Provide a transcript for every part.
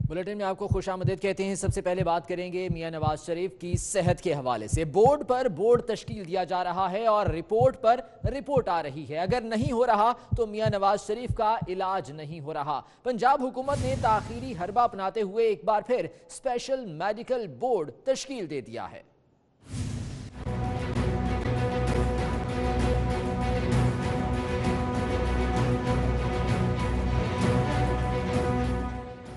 Bulletin में आपको खुशामदीद कहते हैं। सबसे पहले बात करेंगे मियां नवाज शरीफ की सेहत के हवाले से। बोर्ड पर बोर्ड तश्कील दिया जा रहा है और रिपोर्ट पर रिपोर्ट आ रही है। अगर नहीं हो रहा तो मियां नवाज शरीफ का इलाज नहीं हो रहा। पंजाब हुकूमत ने ताखीरी हरबा अपनाते हुए एक बार फिर स्पेशल मेडिकल बोर्ड तश्कील दे दिया है।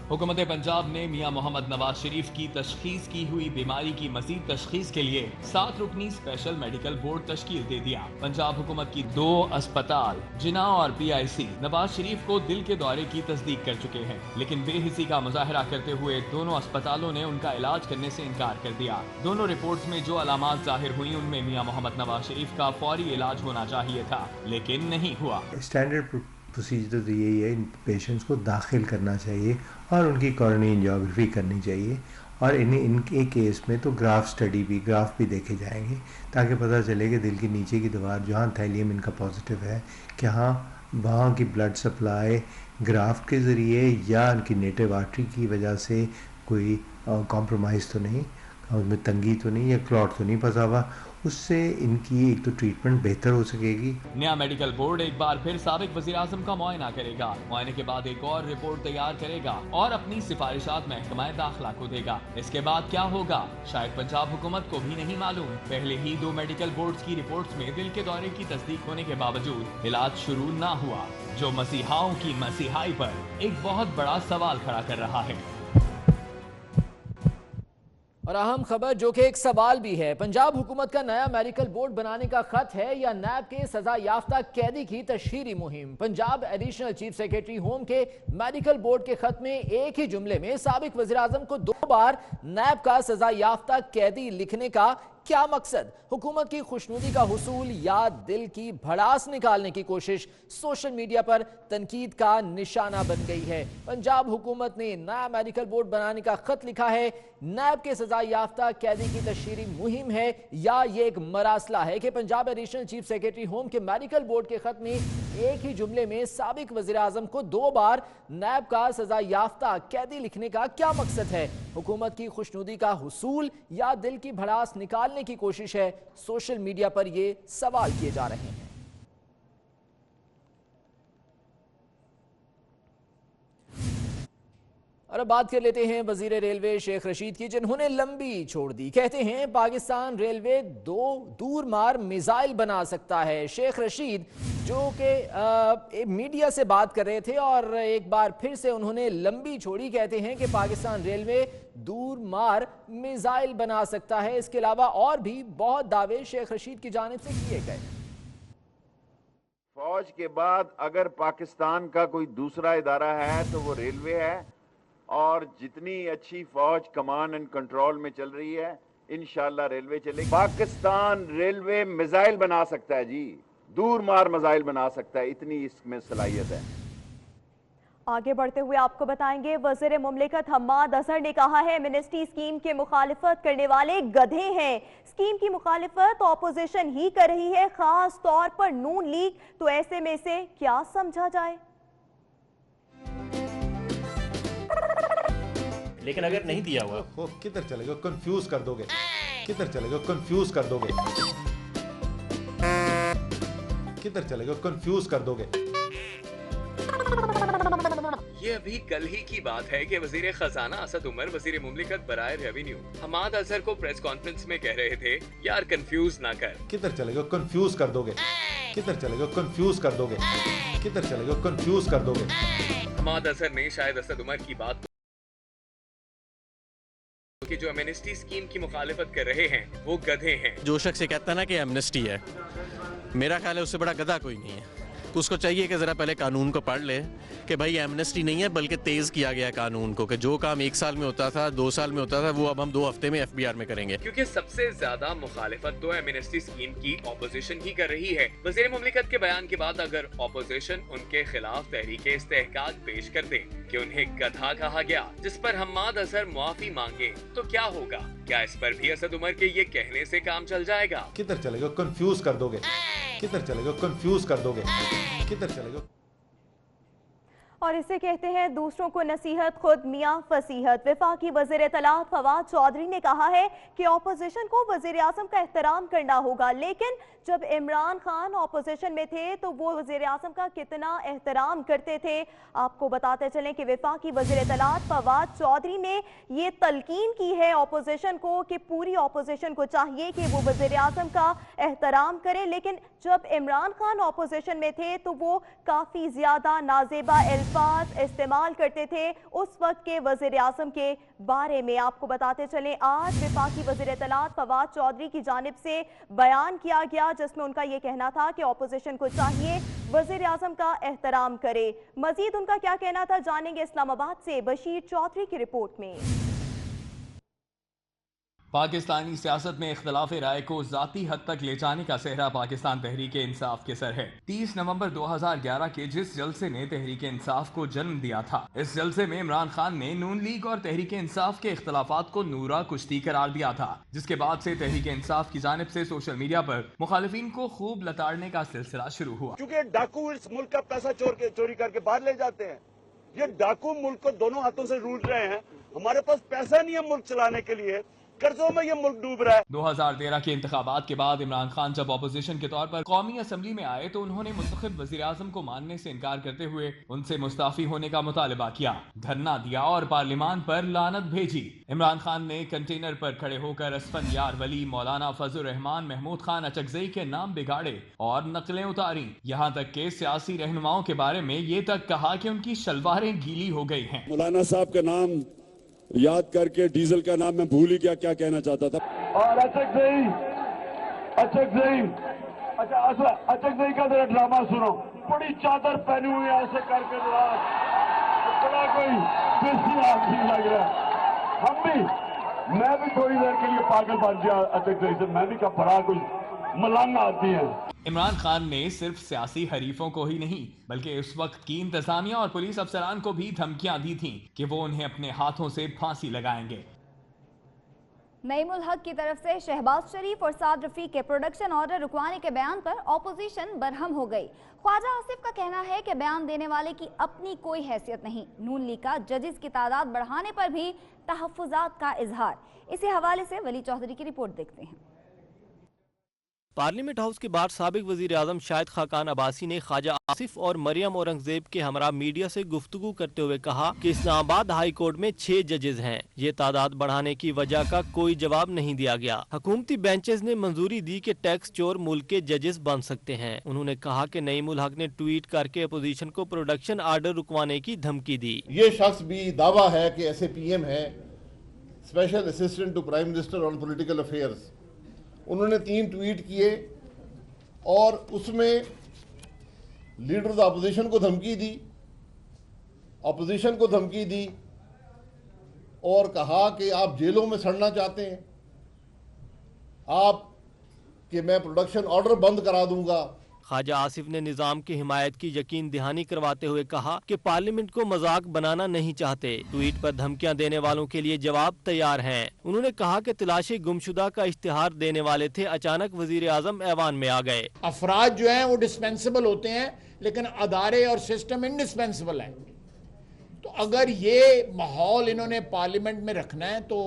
हुकूमत पंजाब ने मियां मोहम्मद नवाज शरीफ की तशखीस की हुई बीमारी की मजीद तशखीस के लिए 7 रुकनी स्पेशल मेडिकल बोर्ड तश्कील दे दिया। पंजाब हुकूमत की 2 अस्पताल जिना और PIC नवाज शरीफ को दिल के दौरे की तस्दीक कर चुके हैं, लेकिन बेहिसी का मुजाहरा करते हुए दोनों अस्पतालों ने उनका इलाज करने से इनकार कर दिया। दोनों रिपोर्ट्स में जो अलामात जाहिर हुई उनमें मियां मोहम्मद नवाज शरीफ का फौरी इलाज होना चाहिए था, लेकिन नहीं हुआ। स्टैंडर्ड प्रोसीजर तो यही है, इन पेशेंट्स को दाखिल करना चाहिए और उनकी कॉरोनरी एंजियोग्राफी करनी चाहिए और इनके केस में तो ग्राफ भी देखे जाएंगे ताकि पता चले कि दिल के नीचे की दीवार जहाँ थैलियम इनका पॉजिटिव है क्या वहाँ की ब्लड सप्लाई ग्राफ्ट के ज़रिए या उनकी नेटिव आर्टरी की वजह से कोई कॉम्प्रोमाइज़ तो नहीं, उसमें तंगी तो नहीं या क्लॉट तो नहीं फंसा हुआ, उससे इनकी एक तो ट्रीटमेंट बेहतर हो सकेगी। नया मेडिकल बोर्ड एक बार फिर साबिक वज़ीर आज़म का मुआयना करेगा। मुआयने के बाद एक और रिपोर्ट तैयार करेगा और अपनी सिफारिशात महकमा दाखिला को देगा। इसके बाद क्या होगा शायद पंजाब हुकूमत को भी नहीं मालूम। पहले ही 2 मेडिकल बोर्ड्स की रिपोर्ट्स में दिल के दौरे की तस्दीक होने के बावजूद इलाज शुरू ना हुआ, जो मसीहाओं की मसीहाई पर एक बहुत बड़ा सवाल खड़ा कर रहा है। और अहम खबर जो कि एक सवाल भी है, पंजाब हुकूमत का नया मेडिकल बोर्ड बनाने का खत है या नैब के सजा याफ्ता कैदी की तशहीरी मुहिम। Punjab additional chief secretary home के मेडिकल बोर्ड के खत में एक ही जुमले में साबिक वज़ीर आज़म को 2 बार नैब का सजा याफ्ता कैदी लिखने का क्या मकसद? हुकूमत की खुशनुदी का हुसूल या दिल की भड़ास निकालने की कोशिश सोशल मीडिया पर तनकीद का निशाना बन गई है। पंजाब हुकूमत ने नया मेडिकल बोर्ड बनाने का खत लिखा है। नैब के सजा याफ्ता कैदी की तशहीरी मुहिम है या ये एक मरासला है कि Punjab additional chief secretary home के मेडिकल बोर्ड के खत में एक ही जुमले में साबिक वज़ीर आज़म को 2 बार नैब का सजा याफ्ता कैदी लिखने का क्या मकसद है? हुकूमत की खुशनुदी का हुसूल या दिल की भड़ास निकालने की कोशिश है? सोशल मीडिया पर ये सवाल किए जा रहे हैं। और अब बात कर लेते हैं वजीर रेलवे शेख रशीद की, जिन्होंने लंबी छोड़ दी। कहते हैं पाकिस्तान रेलवे 2 दूर मार मिसाइल बना सकता है। शेख रशीद जो कि मीडिया से बात कर रहे थे और एक बार फिर से उन्होंने लंबी छोड़ी। कहते हैं कि पाकिस्तान रेलवे दूर मार मिसाइल बना सकता है। इसके अलावा और भी बहुत दावे शेख रशीद की जानिब से किए गए। फौज के बाद अगर पाकिस्तान का कोई दूसरा इदारा है तो वो रेलवे है, और जितनी अच्छी फौज कमांड एंड कंट्रोल में चल रही है इंशाल्लाह रेलवे चलेगी। पाकिस्तान रेलवे मिसाइल बना सकता है जी, दूर मार मिसाइल बना सकता है, इतनी इसमें सलाहियत है। आगे बढ़ते हुए आपको बताएंगे वज़ीर मुमलिकत हम्माद अजहर ने कहा है एमनेस्टी स्कीम के मुखालिफत करने वाले गधे हैं। स्कीम की मुखालिफत ऑपोजिशन ही कर रही है, खास तौर पर नून लीग, तो ऐसे में से क्या समझा जाए? लेकिन अगर नहीं दिया हुआ किधर चलेगा, कंफ्यूज कर दोगे, किधर चलेगा, कंफ्यूज कर दोगे, किधर चलेगा, कंफ्यूज कर दोगे। ये अभी कल ही की बात है कि वजीर खजाना असद उमर वजीर मुमलिकत बराए रेवेन्यू हम्माद अजहर को प्रेस कॉन्फ्रेंस में कह रहे थे, यार कंफ्यूज ना कर, किधर चलेगा, कंफ्यूज कर दोगे, किधर चलेगा, कंफ्यूज कर दोगे, किधर चलेगा, कंफ्यूज कर दोगे। हम्माद अजहर ने शायद असद उमर की बात कि जो एमनेस्टी स्कीम की मुखालिफत कर रहे हैं वो गधे हैं। जो शख्स ये कहता है ना कि एमनेस्टी है, मेरा ख्याल है उससे बड़ा गधा कोई नहीं है। उसको चाहिए कि ज़रा पहले कानून को पढ़ ले कि भाई एमनेस्टी नहीं है बल्कि तेज़ किया गया कानून को, कि जो काम 1 साल में होता था 2 साल में होता था वो अब हम 2 हफ्ते में FBR में करेंगे। क्योंकि सबसे ज्यादा मुखालिफत तो एमनेस्टी स्कीम की ऑपोजिशन ही कर रही है। वज़ीर मुमलिकत के बयान के बाद अगर ऑपोजिशन उनके खिलाफ तहरीके इस्तेहकाक पेश कर दे कि उन्हें गधा कहा गया, जिस पर हम्माद अजहर मुआफी मांगे, तो क्या होगा? क्या इस पर भी असद उमर के ये कहने से काम चल जाएगा? किधर चलेगा, कंफ्यूज कर दोगे, किधर चलेगा, कंफ्यूज कर दोगे, किधर चलेगा। اور اسے کہتے ہیں دوسروں کو نصیحت خود میاں فصیحت۔ وفاقی وزیر اطلاعات فواد چودھری نے کہا ہے کہ اپوزیشن کو وزیر اعظم کا احترام کرنا ہوگا، لیکن جب عمران خان اپوزیشن میں تھے تو وہ وزیر اعظم کا کتنا احترام کرتے تھے۔ آپ کو بتاتے چلیں کہ وفاقی وزیر اطلاعات فواد چودھری نے یہ تلقین کی ہے اپوزیشن کو کہ پوری اپوزیشن کو چاہیے کہ وہ وزیر اعظم کا احترام کرے، لیکن جب عمران خان اپوزیشن میں تھے تو وہ کافی زیادہ نازیبا الفاظ استعمال کرتے تھے اس وقت کے وزیر اعظم کے بارے میں۔ آپ کو بتاتے چلیں آج وفاقی وزیر اطلاعات فواد چودھری کی جانب سے بیان کیا گیا جس میں ان کا یہ کہنا تھا کہ اپوزیشن کو چاہیے وزیر اعظم کا احترام کرے۔ مزید ان کا کیا کہنا تھا جانیں گے اسلام آباد سے بشیر چودھری کی رپورٹ میں۔ پاکستانی سیاست میں اختلاف رائے کو ذاتی حد تک لے جانے کا صحرا پاکستان تحریک انصاف کے سر ہے۔ 30 نومبر 2011 کے جس جلسے نے تحریک انصاف کو جنم دیا تھا، اس جلسے میں عمران خان نے نون لیگ اور تحریک انصاف کے اختلافات کو نورا کشتی قرار دیا تھا، جس کے بعد سے تحریک انصاف کی جانب سے سوشل میڈیا پر مخالفین کو خوب لتاڑنے کا سلسلہ شروع ہوا۔ کیونکہ ڈاکو اس ملک کا پیسہ چوری کر کے باہر لے جاتے ہیں، یہ ڈاکو ملک کو دونوں ہاتھوں سے لوٹ رہے ہیں، ہمارے پاس پیسہ نہیں ہے ملک چلانے کے لیے، قرضوں میں یہ ملک ڈوب رہا ہے۔ 2013 کے انتخابات کے بعد عمران خان جب اپوزیشن کے طور پر قومی اسمبلی میں آئے تو انہوں نے منتخب وزیر اعظم کو ماننے سے انکار کرتے ہوئے ان سے مستعفی ہونے کا مطالبہ کیا، دھرنا دیا اور پارلیمان پر لعنت بھیجی۔ عمران خان نے کنٹینر پر کھڑے ہو کر اسفندیار ولی، مولانا فضل الرحمان، محمود خان اچکزئی کے نام بگاڑے اور نقلیں اتاری، یہاں تک کہ سیاسی رہنماؤں کے بارے میں یہ تک کہا کہ ان کی شلواریں گیلی ہو گئی ہیں۔ مولانا صاحب کا نام یاد کر کے ڈیزل کا نام میں بھول ہی گیا کیا کہنا چاہتا تھا۔ اور اچکزئی کا ذرا ڈرامہ سنو، بڑی چادر پہنی ہوئی ایسے کر کے بڑا کوئی دیسی آدمی لگ رہا ہے۔ میں بھی تھوڑی دیر کے لیے پاگل بن گیا اچکزئی سے، میں بھی کہا بڑا کوئی ملنگ آتی ہے۔ عمران خان نے صرف سیاسی حریفوں کو ہی نہیں بلکہ اس وقت کی انتظامیہ اور پولیس افسران کو بھی دھمکیاں دی تھیں کہ وہ انہیں اپنے ہاتھوں سے پھانسی لگائیں گے۔ نعیم الحق کی طرف سے شہباز شریف اور سعد رفیق کے پروڈکشن آرڈر رکوانے کے بیان پر اپوزیشن برہم ہو گئی۔ خواجہ آصف کا کہنا ہے کہ بیان دینے والے کی اپنی کوئی حیثیت نہیں۔ نون لیگ کا ججز کی تعداد بڑھانے پر بھی تحفظات کا اظہار۔ اسی حوالے سے ولی چودھری کی رپورٹ دیکھتے ہیں۔ پارلیمنٹ ہاؤس کے باہر سابق وزیر اعظم شاہد خاقان عباسی نے خواجہ آصف اور مریم اورنگزیب کے ہمراہ میڈیا سے گفتگو کرتے ہوئے کہا کہ اسلام آباد ہائی کورٹ میں 6 ججز ہیں، یہ تعداد بڑھانے کی وجہ کا کوئی جواب نہیں دیا گیا۔ حکومتی بینچز نے منظوری دی کہ ٹیکس چور ملک کے ججز بن سکتے ہیں۔ انہوں نے کہا کہ نعیم الحق نے ٹویٹ کر کے اپوزیشن کو پروڈکشن آرڈر رکوانے کی دھمکی دی۔ یہ شخص بھی دعویٰ ہے کہ ایس اے پی ایم ہے، special assistant to prime minister on political affairs. انہوں نے 3 ٹویٹ کیے اور اس میں لیڈرز اپوزیشن کو دھمکی دی اور کہا کہ آپ جیلوں میں سڑنا چاہتے ہیں، آپ کہ میں پروڈکشن آرڈر بند کرا دوں گا۔ خواجہ آصف نے نظام کی حمایت کی یقین دہانی کرواتے ہوئے کہا کہ پارلیمنٹ کو مذاق بنانا نہیں چاہتے، ٹویٹ پر دھمکیاں دینے والوں کے لیے جواب تیار ہیں۔ انہوں نے کہا کہ تلاشی گمشدہ کا اشتہار دینے والے تھے، اچانک وزیر اعظم ایوان میں آ گئے۔ افراد جو ہیں وہ ڈسپینسیبل ہوتے ہیں لیکن ادارے اور سسٹم انڈسپینسیبل ہیں، تو اگر یہ ماحول انہوں نے پارلیمنٹ میں رکھنا ہے تو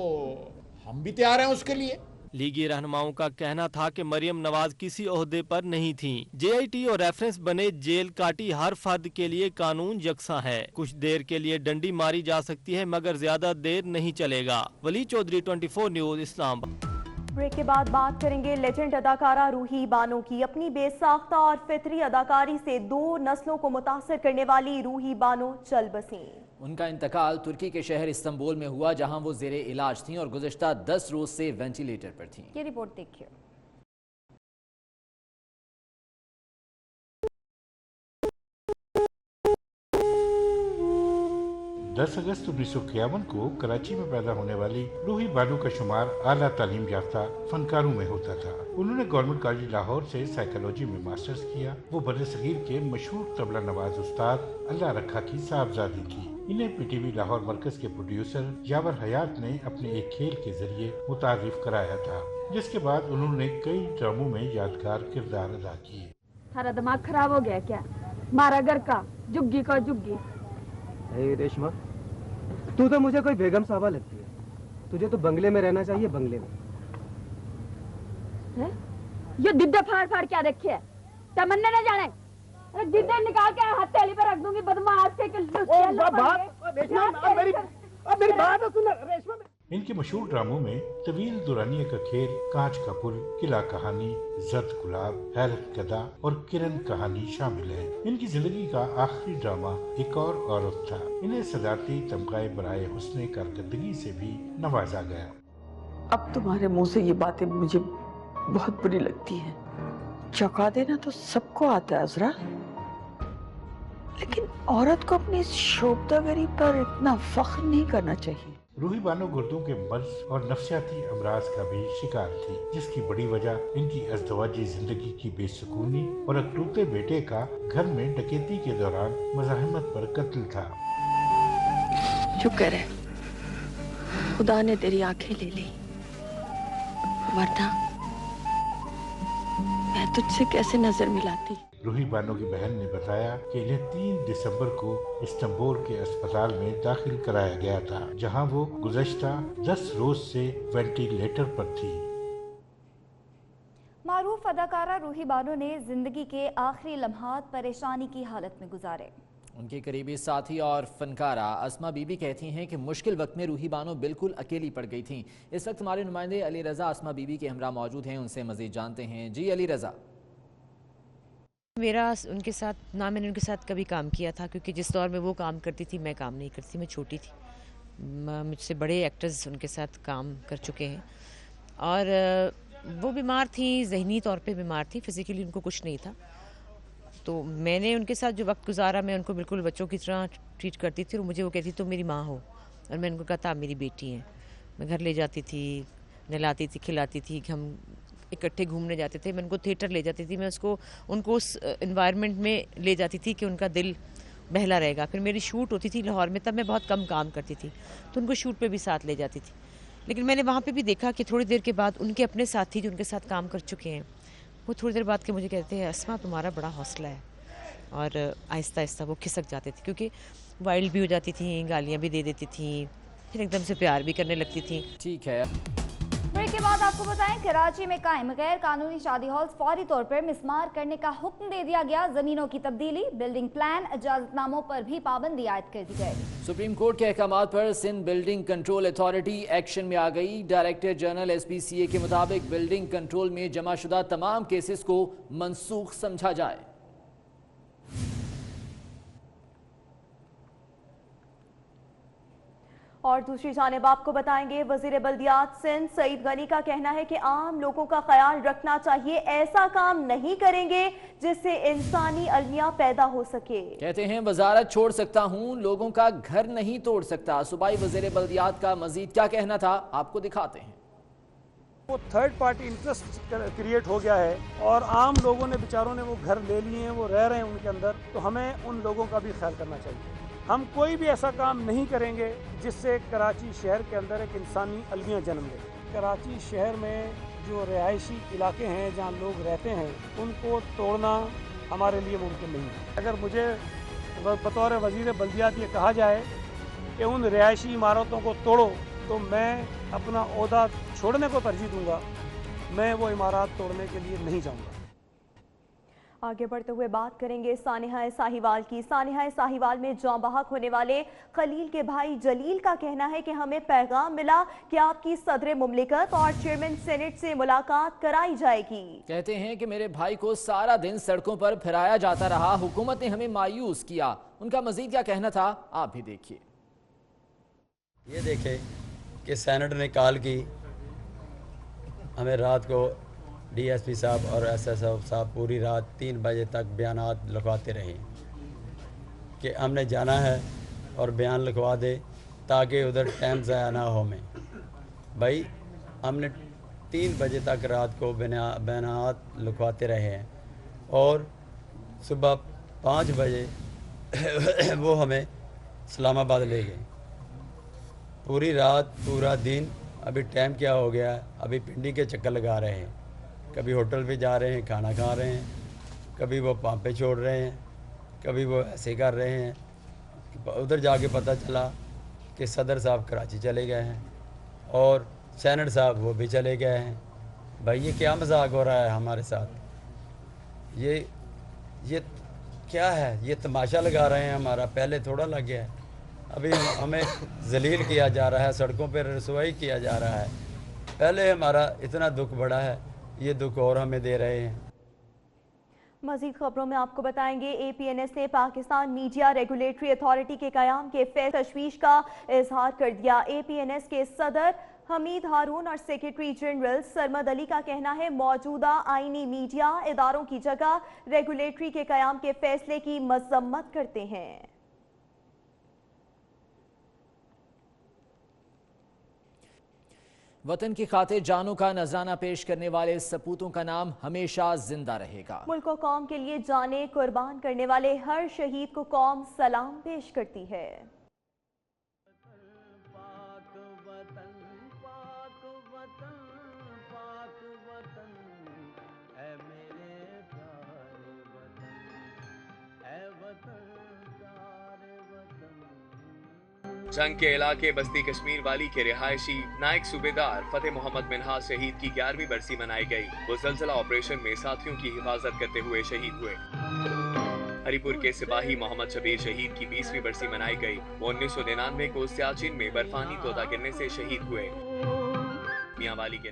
ہم بھی تیار ہیں اس کے لیے۔ لیگی رہنماؤں کا کہنا تھا کہ مریم نواز کسی عہدے پر نہیں تھیں۔ جے آئی ٹی اور ریفرنس بنے جیل کاٹی ہر فرد کے لیے قانون یکساں ہے، کچھ دیر کے لیے ڈنڈی ماری جا سکتی ہے مگر زیادہ دیر نہیں چلے گا۔ ولی چودھری 24 نیوز اسلام آباد۔ بریک کے بعد بات کریں گے لیجنڈ اداکارہ روحی بانو کی۔ اپنی بے ساختہ اور فطری اداکاری سے 2 نسلوں کو متاثر کرنے والی روحی بانو چل بسیں۔ ان کا انتقال ترکی کے شہر استنبول میں ہوا جہاں وہ زیر علاج تھیں اور گزشتہ 10 روز سے وینٹیلیٹر پر تھیں۔ یہ رپورٹ دیکھیے۔ 10 اگست 1951 کو کراچی میں پیدا ہونے والی روحی بانو کا شمار اعلیٰ تعلیم یافتہ فنکاروں میں ہوتا تھا۔ انہوں نے گورنمنٹ کالج لاہور سے سائیکالوجی میں ماسٹرز کیا۔ وہ بر صغیر کے مشہور طبلہ نواز استاد اللہ رکھا کی صاحبزادی تھی۔ انہیں پی ٹی وی لاہور مرکز کے پروڈیوسر یاور حیات نے اپنے ایک کھیل کے ذریعے متعارف کرایا تھا، جس کے بعد انہوں نے کئی ڈراموں میں یادگار کردار ادا کیے۔ تھارا دماغ خراب ہو گیا کیا؟ مارا گھر کا جگی کا جگی، रेशमा, तू तो मुझे कोई बेगम साहबा लगती है। तुझे तो बंगले में रहना चाहिए, बंगले में। है? ये दिद्दे फाड़ फाड़ क्या रखे है? तमन्ना न जाने। अरे दिद्दे निकाल के हथेली पे रख दूंगी, बदमाश के मेरी बात सुन रेशमा। इनके मशहूर ड्रामों में तवील दुरानिया का खेल, कांच का पुल, किला कहानी, जद गुलाब, हैरत गदा और किरण कहानी शामिल है। इनकी जिंदगी का आखिरी ड्रामा एक और औरत था। इन्हें सदारती तमगाए बराए हुस्ने कारकर्दगी से भी नवाजा गया। अब तुम्हारे मुंह से ये बातें मुझे बहुत बुरी लगती हैं। चौंका देना तो सबको आता है अज़रा, लेकिन औरत को अपनी शोभदागरी पर इतना फख्र नहीं करना चाहिए। रूही बानो गुर्दों के मर्ज और नफ्सियाती अमराज का भी शिकार थी, जिसकी बड़ी वजह इनकी अज़दवाजी जिंदगी की बेसुकूनी और अकलूते बेटे का घर में डकैती के दौरान मज़ाहमत पर कत्ल था। शुक्र है खुदा ने तेरी आंखें ले ली, वरना मैं तुझसे कैसे नजर मिलाती। रूही बानो की बहन ने बताया कि इन्हें 3 दिसंबर को इस्तांबुल के अस्पताल में दाखिल कराया गया था, जहां वो गुज़श्ता 10 रोज से वेंटिलेटर पर थी। मारूफ अदाकारा रूही बानो ने जिंदगी के आखिरी लम्हात परेशानी की हालत में गुजारे। उनके करीबी साथी और फनकारा अस्मा बीबी कहती हैं कि मुश्किल वक्त में रूही बानो बिल्कुल अकेली पड़ गई थीं। इस वक्त हमारे नुमाइंदे अली रज़ा अस्मा बीबी के हमरा मौजूद हैं, उनसे मज़ीद जानते हैं। जी अली रज़ा। मेरा उनके साथ ना मैंने उनके साथ कभी काम किया था, क्योंकि जिस दौर में वो काम करती थी मैं काम नहीं करती, मैं छोटी थी। मुझसे बड़े एक्टर्स उनके साथ काम कर चुके हैं और वो बीमार थी, ज़हनी तौर पे बीमार थी, फिज़िकली उनको कुछ नहीं था। तो मैंने उनके साथ जो वक्त गुजारा, मैं उनको बिल्कुल बच्चों की तरह ट्रीट करती थी और मुझे वो कहती तुम मेरी माँ हो, और मैं उनको कहता आप मेरी बेटी हैं। मैं घर ले जाती थी, नहलाती थी, खिलाती थी, हम इकट्ठे घूमने जाते थे, मैं उनको थिएटर ले जाती थी, मैं उनको उस एनवायरनमेंट में ले जाती थी कि उनका दिल बहला रहेगा। फिर मेरी शूट होती थी लाहौर में, तब मैं बहुत कम काम करती थी, तो उनको शूट पे भी साथ ले जाती थी। लेकिन मैंने वहाँ पे भी देखा कि थोड़ी देर के बाद उनके अपने साथी जो उनके साथ काम कर चुके हैं, वो थोड़ी देर बाद के मुझे कहते हैं अस्मा तुम्हारा बड़ा हौसला है, और आहिस्ता आहिस्ता वो खिसक जाते थे, क्योंकि वाइल्ड भी हो जाती थी, गालियाँ भी दे देती थी, फिर एकदम से प्यार भी करने लगती थी। ठीक है। ब्रेक के बाद आपको बताएं, कराची में कायम गैर कानूनी शादी हॉल फौरी तौर पर मिसमार करने का हुक्म दे दिया गया। जमीनों की तब्दीली, बिल्डिंग प्लान, इजाजतनामों पर भी पाबंदी आयद कर दी गई। सुप्रीम कोर्ट के अहकामात पर Sindh building control authority action में आ गई। डायरेक्टर जनरल SPCA के मुताबिक बिल्डिंग कंट्रोल में जमाशुदा तमाम केसेस को मनसूख समझा जाए। और दूसरी जानिब आपको बताएंगे, वजीर बल्दियात सिंध सईद गनी का कहना है कि आम लोगों का ख्याल रखना चाहिए, ऐसा काम नहीं करेंगे जिससे इंसानी अलमिया पैदा हो सके। कहते हैं वजारत छोड़ सकता हूं, लोगों का घर नहीं तोड़ सकता। सूबाई वजीर बल्दियात का मजीद क्या कहना था, आपको दिखाते हैं। वो थर्ड पार्टी इंटरेस्ट क्रिएट हो गया है और आम लोगों ने बेचारों ने वो घर ले लिए हैं, वो रह रहे हैं उनके अंदर, तो हमें उन लोगों का भी ख्याल करना चाहिए। हम कोई भी ऐसा काम नहीं करेंगे जिससे कराची शहर के अंदर एक इंसानी अलमिया जन्म ले। कराची शहर में जो रिहायशी इलाके हैं जहाँ लोग रहते हैं, उनको तोड़ना हमारे लिए मुमकिन नहीं है। अगर मुझे बतौर वज़ीर बल्दियात ये कहा जाए कि उन रिहायशी इमारतों को तोड़ो, तो मैं अपना ओहदा छोड़ने को तरजीह दूँगा, मैं वो इमारत तोड़ने के लिए नहीं जाऊँगा। आगे बढ़ते हुए बात करेंगे सानिहा साहिवाल की। सानिहा साहिवाल में जाँ बहक होने वाले खलील के भाई जलील का कहना है कि हमें पैगाम मिला कि आपकी सदर मुमलिकत और चेयरमैन सेनेट से मुलाकात कराई जाएगी। कहते हैं कि मेरे भाई को सारा दिन सड़कों पर फिराया जाता रहा, हुकूमत ने हमें मायूस किया। उनका मजीद क्या कहना था, आप भी देखिए। ये देखे कि सेनेट ने कॉल की, हमें रात को DSP साहब और SSO साहब पूरी रात 3 बजे तक बयानात लिखवाते रहे कि हमने जाना है और बयान लिखवा दे ताकि उधर टाइम ज़ाया ना हो। में भाई हमने 3 बजे तक रात को बयानात लिखवाते रहे हैं और सुबह 5 बजे वो हमें इस्लामाबाद ले गए। पूरी रात पूरा दिन, अभी टाइम क्या हो गया, अभी पिंडी के चक्कर लगा रहे हैं, कभी होटल पे जा रहे हैं, खाना खा रहे हैं, कभी वो पांपे छोड़ रहे हैं, कभी वो ऐसे कर रहे हैं। ادھر جا کے پتہ چلا کہ صدر صاحب کراچی چلے گئے ہیں اور سینٹ صاحب وہ بھی چلے گئے ہیں. بھائی یہ کیا مذاق ہو رہا ہے ہمارے ساتھ؟ یہ کیا ہے؟ یہ تماشا لگا رہے ہیں ہمارا. پہلے تھوڑا لگ گیا ہے. ابھی ہمیں ذلیل کیا جا رہا ہے, سڑکوں پہ رسوائی کیا جا رہا ہے. پہلے ہمارا اتنا دکھ بڑا ہے, یہ دکھ اور ہمیں دے رہے ہیں. مزید خبروں میں آپ کو بتائیں گے اے پی این ایس نے پاکستان میڈیا ریگولیٹری اتھارٹی کے قیام کے فیصلے تشویش کا اظہار کر دیا. اے پی این ایس کے صدر حمید ہارون اور سیکرٹری جنرل سرمد علی کا کہنا ہے موجودہ آئینی میڈیا اداروں کی جگہ ریگولیٹری کے قیام کے فیصلے کی مذمت کرتے ہیں. وطن کی خاطر جانوں کا نذرانہ پیش کرنے والے سپوتوں کا نام ہمیشہ زندہ رہے گا. ملک و قوم کے لیے جانیں قربان کرنے والے ہر شہید کو قوم سلام پیش کرتی ہے. جنگ کے علاقے بستی کشمیر والی کے رہائشی نائک صوبیدار فتح محمد منہاس شہید کی 11ویں برسی منائی گئی. وہ زلزلہ آپریشن میں ساتھیوں کی حفاظت کرتے ہوئے شہید ہوئے. ہری پور کے سپاہی محمد شبیر شہید کی 20ویں برسی منائی گئی. وہ 1999 کو سیاچن میں برفانی تودہ گرنے سے شہید ہوئے. میاں والی کے